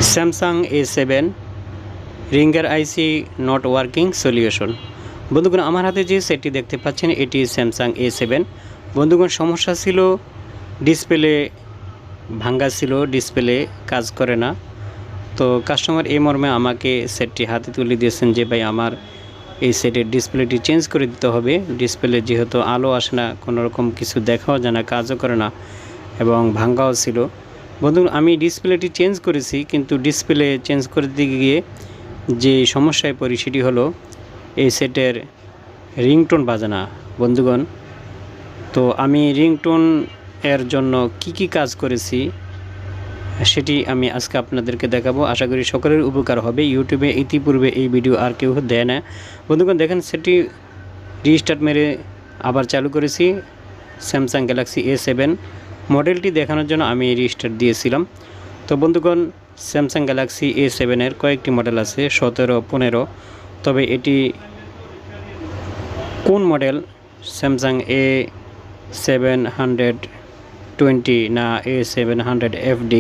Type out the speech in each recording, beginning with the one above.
Samsung A7 ringer IC not working solution. বন্ধুগণ, আমার হাতে যে সেটটি দেখতে পাচ্ছেন এটি স্যামসাং A7। বন্ধুগণ, সমস্যা ছিল ডিসপ্লে ভাঙ্গা ছিল, ডিসপ্লে কাজ করে না। তো কাস্টমার এই মর্মে আমাকে সেটটি হাতে তুলে দিয়েছেন যে ভাই আমার এই সেটের ডিসপ্লেটি চেঞ্জ করে দিতে হবে। ডিসপ্লে যেহেতু আলো আসে না, কোনো রকম কিছু দেখাও যায় না, কাজও করে না এবং ভাঙ্গাও ছিল। বন্ধুগণ, আমি ডিসপ্লেটি চেঞ্জ করেছি, কিন্তু ডিসপ্লে চেঞ্জ করে দিতে গিয়ে যে সমস্যায় পড়ি সেটি হলো এই সেটের রিংটোন বাজে না। বন্ধুগণ, তো আমি রিংটোন এর জন্য কি কাজ করেছি সেটি আমি আজকে আপনাদেরকে দেখাবো। আশা করি সকলের উপকার হবে। ইউটিউবে ইতিপূর্বে এই ভিডিও আর কেউ দেয় না। বন্ধুগণ, দেখেন সেটি রিস্টার্ট মেরে আবার চালু করেছি। স্যামসাং গ্যালাক্সি A7 মডেলটি দেখানোর জন্য আমি রিস্টার্ট দিয়েছিলাম। তো বন্ধুগণ, স্যামসাং গ্যালাক্সি A7 এর কয়েকটি মডেল আছে, 17, 15। তবে এটি কোন মডেল, স্যামসাং A720 না A700 FD?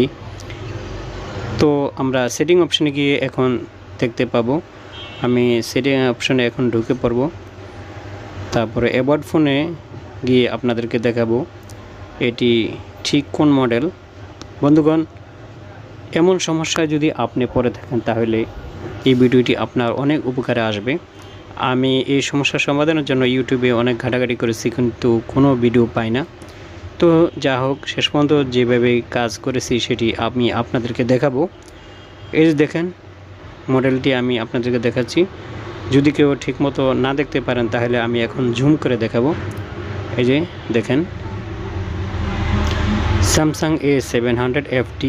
তো আমরা সেটিং অপশানে গিয়ে এখন দেখতে পাবো। আমি সেটিং অপশানে এখন ঢুকে পড়ব। তারপরে অ্যাবাউট ফোনে গিয়ে আপনাদেরকে দেখাবো এটি ঠিক কোন মডেল। বন্ধুগণ, এমন সমস্যায় যদি আপনি পড়ে থাকেন তাহলে এই ভিডিওটি আপনার অনেক উপকারে আসবে। আমি এই সমস্যার সমাধানের জন্য ইউটিউবে অনেক ঘাটাঘাটি করেছি, কিন্তু কোনো ভিডিও পাই না। তো যা হোক, শেষ পর্যন্ত যেভাবে কাজ করেছি সেটি আমি আপনাদেরকে দেখাবো। এই যে দেখেন মডেলটি আমি আপনাদেরকে দেখাচ্ছি। যদি কেউ ঠিকমতো না দেখতে পারেন তাহলে আমি এখন জুম করে দেখাবো। এই যে দেখেন স্যামসাং A700 FD,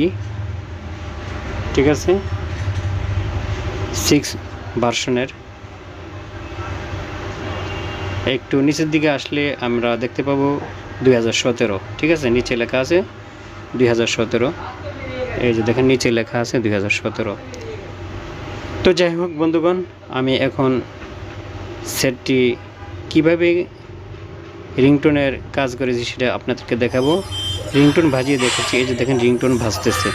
ঠিক আছে, 6 ভার্সনের। একটু নিচের দিকে আসলে আমরা দেখতে পাবো 2017, ঠিক আছে, নিচে লেখা আছে 2017। এই যে দেখেন নিচে লেখা আছে 2017। তো যাই হোক বন্ধুগণ, আমি এখন সেটটি কিভাবে রিংটোনের কাজ করেছি সেটা আপনাদেরকে দেখাবো। রিংটোন ভাজিয়ে দেখেছি। এই যে দেখেন রিংটোন ভাজতেছে।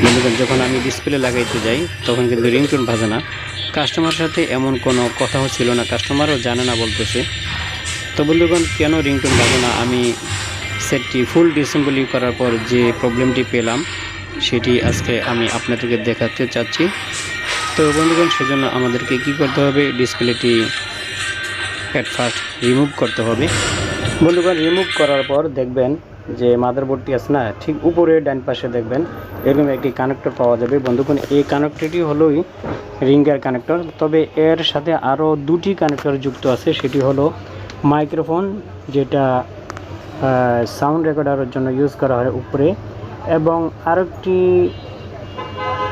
বন্ধুগণ, যখন আমি ডিসপ্লে লাগাইতে যাই তখন কিন্তু রিংটোন ভাজে না। কাস্টমার সাথে এমন কোনো কথাও ছিল না, কাস্টমারও জানে না বলতেছে। তো বন্ধুগণ, কেন রিংটোন ভাজে না, আমি সেটটি ফুল ডিসেম্বলি করার পর যে প্রবলেমটি পেলাম সেটি আজকে আমি আপনাদেরকে দেখাতে চাচ্ছি। তো বন্ধুগণ, সেজন্য আমাদেরকে কি করতে হবে, ডিসপ্লেটি অ্যাট ফার্স্ট রিমুভ করতে হবে। বন্ধুগণ, রিমুভ করার পর দেখবেন যে মাদারবোর্ডটি আছে না, ঠিক উপরে ডান পাশে দেখবেন এরকম একটি কানেক্টর পাওয়া যাবে। বন্ধুগণ, এই কানেক্টরটি হলোই রিঙ্গার কানেক্টর। তবে এর সাথে আরও দুটি কানেক্টর যুক্ত আছে। সেটি হলো মাইক্রোফোন, যেটা সাউন্ড রেকর্ডারের জন্য ইউজ করা হয় উপরে, এবং আরেকটি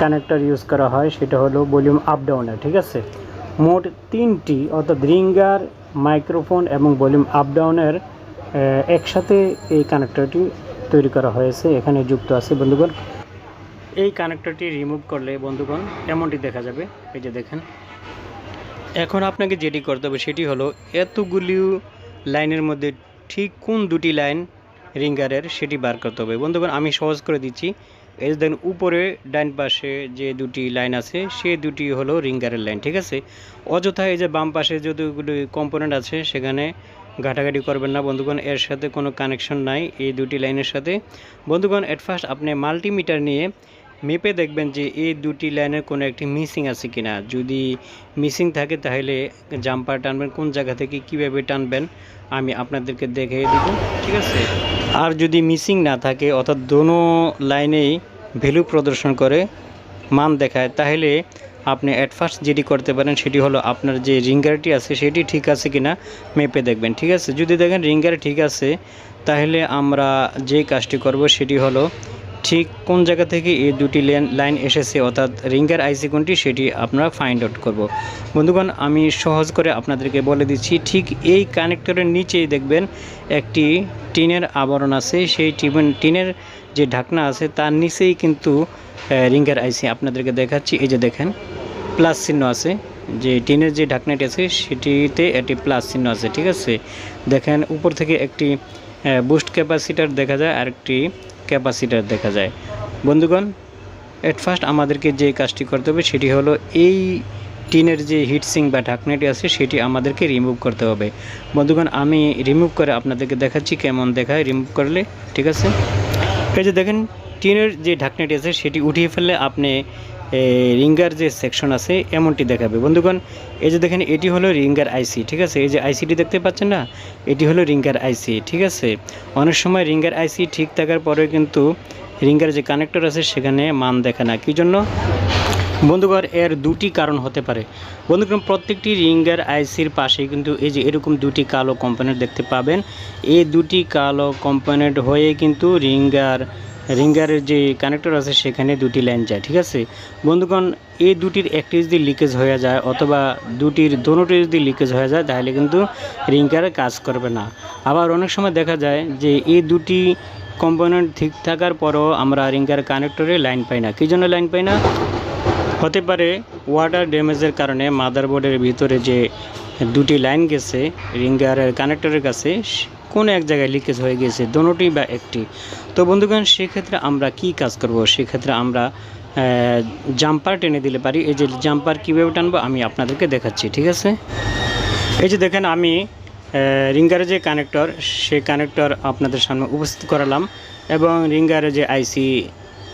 কানেক্টর ইউজ করা হয় সেটা হলো ভলিউম আপ ডাউনের, ঠিক আছে। মোট তিনটি, অর্থাৎ রিঙ্গার, মাইক্রোফোন এবং ভলিউম আপ ডাউনের একসাথে এই কানেক্টরটি তৈরি করা হয়েছে, এখানে যুক্ত আছে। বন্ধুগণ, এই কানেক্টরটি রিমুভ করলে বন্ধুগণ এমনটি দেখা যাবে। এই যে দেখেন, এখন আপনাকে যেটি করতে হবে সেটি হলো এতগুলি লাইনের মধ্যে ঠিক কোন দুটি লাইন রিঙ্গারের সেটি বার করতে হবে। বন্ধুগণ, আমি সহজ করে দিচ্ছি। এই দেখেন উপরে ডান পাশে যে দুটি লাইন আছে সে দুটি হলো রিঙ্গারের লাইন, ঠিক আছে। অযথা এই যে বাম পাশে যতগুলি কম্পোনেন্ট আছে সেখানে ঘাটাঘাটি করবেন না। বন্ধুগণ, এর সাথে কোনো কানেকশন নাই এই দুটি লাইনের সাথে। বন্ধুগণ, এট ফার্স্ট আপনি মাল্টিমিটার নিয়ে মেপে দেখবেন যে এই দুটি লাইনের কোনো একটি মিসিং আছে কিনা। যদি মিসিং থাকে তাহলে জাম্পার টানবেন। কোন জায়গা থেকে কিভাবে টানবেন আমি আপনাদেরকে দেখিয়ে দিব, ঠিক আছে। আর যদি মিসিং না থাকে, অর্থাৎ দোনো লাইনেই ভ্যালু প্রদর্শন করে, মান দেখায়, তাহলে আপনি অ্যাট ফার্স্ট যেটি করতে পারেন সেটি হলো আপনার যে রিঙ্গারটি আছে সেটি ঠিক আছে কিনা মেপে দেখবেন, ঠিক আছে। যদি দেখেন রিঙ্গার ঠিক আছে তাহলে আমরা যে কাজটি করব সেটি হলো ঠিক কোন জায়গা থেকে এই দুটি লাইন এসেছে, অর্থাৎ রিঙ্গার আইসি কোনটি সেটি আপনারা ফাইন্ড আউট করব। বন্ধুগণ, আমি সহজ করে আপনাদেরকে বলে দিচ্ছি। ঠিক এই কানেক্টরের নিচেই দেখবেন একটি টিনের আবরণ আছে। সেই টিনের যে ঢাকনা আছে তার নিচেই কিন্তু রিঙ্গার আইসি আপনাদেরকে দেখাচ্ছি। এই যে দেখেন প্লাস চিহ্ন আছে, যে টিনের যে ঢাকনাটি আছে সেটিতে একটি প্লাস চিহ্ন আছে, ঠিক আছে। দেখেন উপর থেকে একটি বুস্ট ক্যাপাসিটার দেখা যায় আর একটি ক্যাপাসিটার দেখা যায়। বন্ধুগণ, এট ফার্স্ট আমাদেরকে যে কাজটি করতে হবে সেটি হলো এই টিনের যে হিটসিং বা ঢাকনাটি আছে সেটি আমাদেরকে রিমুভ করতে হবে। বন্ধুগণ, আমি রিমুভ করে আপনাদেরকে দেখাচ্ছি কেমন দেখায় রিমুভ করলে। ঠিক আছে, এই যে দেখেন টিনের যে ঢাকনাটি আছে সেটি উঠিয়ে ফেললে আপনি রিঙ্গার যে সেকশন আছে এমনটি দেখাবে। বন্ধুগণ, এই যে দেখেন এটি হলো রিঙ্গার আইসি। ঠিক আছে, এই যে আইসিটি দেখতে পাচ্ছেন না, এটি হলো রিঙ্গার আইসি। ঠিক আছে, অনেক সময় রিঙ্গার আইসি ঠিক থাকার পরেও কিন্তু রিঙ্গার যে কানেক্টর আছে সেখানে মান দেখে না। কী জন্য? বন্ধুগণ, এর দুটি কারণ হতে পারে। বন্ধুগণ, প্রত্যেকটি রিঙ্গার আইসির পাশে কিন্তু এই যে এরকম দুটি কালো কম্পোনেন্ট দেখতে পাবেন। এই দুটি কালো কম্পোনেন্ট হয়ে কিন্তু রিঙ্গারের যে কানেক্টর আছে সেখানে দুটি লাইন যায়। ঠিক আছে বন্ধুগণ, এই দুটির একটি যদি লিকেজ হয়ে যায় অথবা দুটির দোনোটি যদি লিকেজ হয়ে যায় তাহলে কিন্তু রিঙ্গার কাজ করবে না। আবার অনেক সময় দেখা যায় যে এই দুটি কম্পোনেন্ট ঠিক থাকার পরও আমরা রিঙ্গার কানেক্টরে লাইন পাই না। কী জন্য লাইন পাই না? হতে পারে ওয়াটার ড্যামেজের কারণে মাদারবোর্ডের ভিতরে যে দুটি লাইন গেছে রিঙ্গারের কানেক্টরের কাছে কোনো এক জায়গায় লিকেজ হয়ে গেছে, দোনোটি বা একটি। তো বন্ধুগণ, সেক্ষেত্রে আমরা কি কাজ করব? সেক্ষেত্রে আমরা জাম্পার টেনে দিলে পারি। এই যে জাম্পার কীভাবে টানবো আমি আপনাদেরকে দেখাচ্ছি। ঠিক আছে, এই যে দেখেন আমি রিঙ্গারের যে কানেক্টর সেই কানেক্টর আপনাদের সামনে উপস্থিত করালাম এবং রিঙ্গারের যে আইসি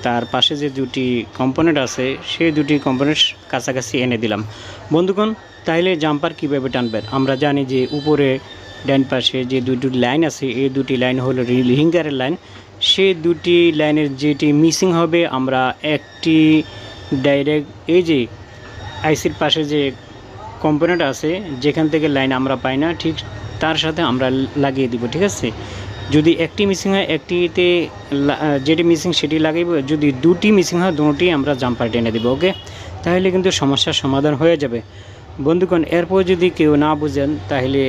তার পাশে যে দুটি কম্পোনেন্ট আছে সেই দুটি কম্পোনেন্ট কাছাকাছি এনে দিলাম। বন্ধুগণ, তাহলে জাম্পার কীভাবে টানবেন? আমরা জানি যে উপরে ডান পাশে যে দুটি লাইন আছে এই দুটি লাইন হলো রিঙ্গারের লাইন। সেই দুটি লাইনের যেটি মিসিং হবে আমরা একটি ডাইরেক্ট এই যে আইসির পাশে যে কম্পোনেন্ট আছে যেখান থেকে লাইন আমরা পাই না ঠিক তার সাথে আমরা লাগিয়ে দিব। ঠিক আছে, যদি একটি মিসিং হয় একটিতে যেটি মিসিং সেটি লাগাইব, যদি দুটি মিসিং হয় দুটি আমরা জাম্পার টেনে দেবো। ওকে, তাহলে কিন্তু সমস্যার সমাধান হয়ে যাবে। বন্ধুগণ, এরপর যদি কেউ না বুঝেন তাহলে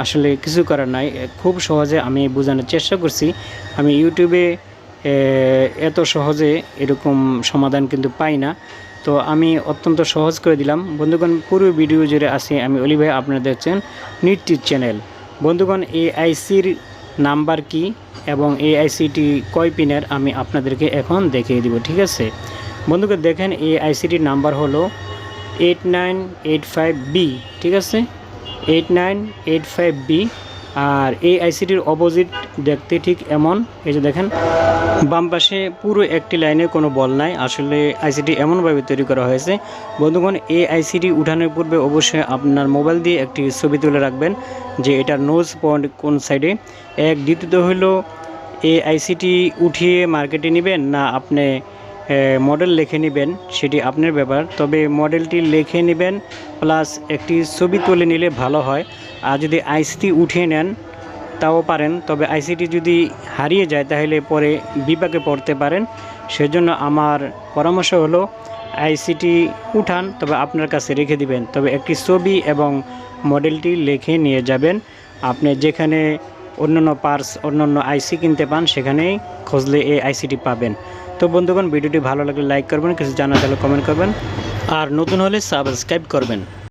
আসলে কিছু করার নাই। খুব সহজে আমি বোঝানোর চেষ্টা করছি। আমি ইউটিউবে এত সহজে এরকম সমাধান কিন্তু পাই না, তো আমি অত্যন্ত সহজ করে দিলাম। বন্ধুগণ, পুরো ভিডিও জুড়ে আসি আমি অলি ভাই, আপনারা দেখছেন নিটটিপ চ্যানেল। বন্ধুগণ, এই আইসির নাম্বার কি এবং এই আইসিটি কয় পিনের আমি আপনাদেরকে এখন দেখিয়ে দিব। ঠিক আছে বন্ধুগণ, দেখেন এই আইসিটির নাম্বার হলো 8985B। ঠিক আছে, 8985B। আর এই আইসিটির অপোজিট দেখতে ঠিক এমন। এই যে দেখেন বাম পাশে পুরো একটি লাইনে কোনো বল নাই। আসলে আইসিটি এমনভাবে তৈরি করা হয়েছে। বন্ধুগণ, এই আইসিটি উঠানোর পূর্বে অবশ্যই আপনার মোবাইল দিয়ে একটি ছবি তুলে রাখবেন যে এটার নোজ পয়েন্ট কোন সাইডে। দ্বিতীয়ত হলো এই আইসিটি উঠিয়ে মার্কেটে নেবেন না আপনি মডেল লিখে নেবেন সেটি আপনার ব্যাপার। তবে মডেলটি লিখে নেবেন প্লাস একটি ছবি তুলে নিলে ভালো হয়। আর যদি আইসিটি উঠিয়ে নেন তাও পারেন, তবে আইসিটি যদি হারিয়ে যায় তাহলে পরে বিপাকে পড়তে পারেন। সেজন্য আমার পরামর্শ হলো আইসিটি উঠান তবে আপনার কাছে রেখে দিবেন, তবে একটি ছবি এবং মডেলটি লিখে নিয়ে যাবেন। আপনি যেখানে অন্যান্য পার্টস অন্যান্য আইসি কিনতে পান সেখানেই খুঁজলে এই আইসিটি পাবেন। তো বন্ধুগণ, ভিডিওটি ভালো লাগলে লাইক করবেন, কিছু জানা থাকলে কমেন্ট করবেন আর নতুন হলে সাবস্ক্রাইব করবেন।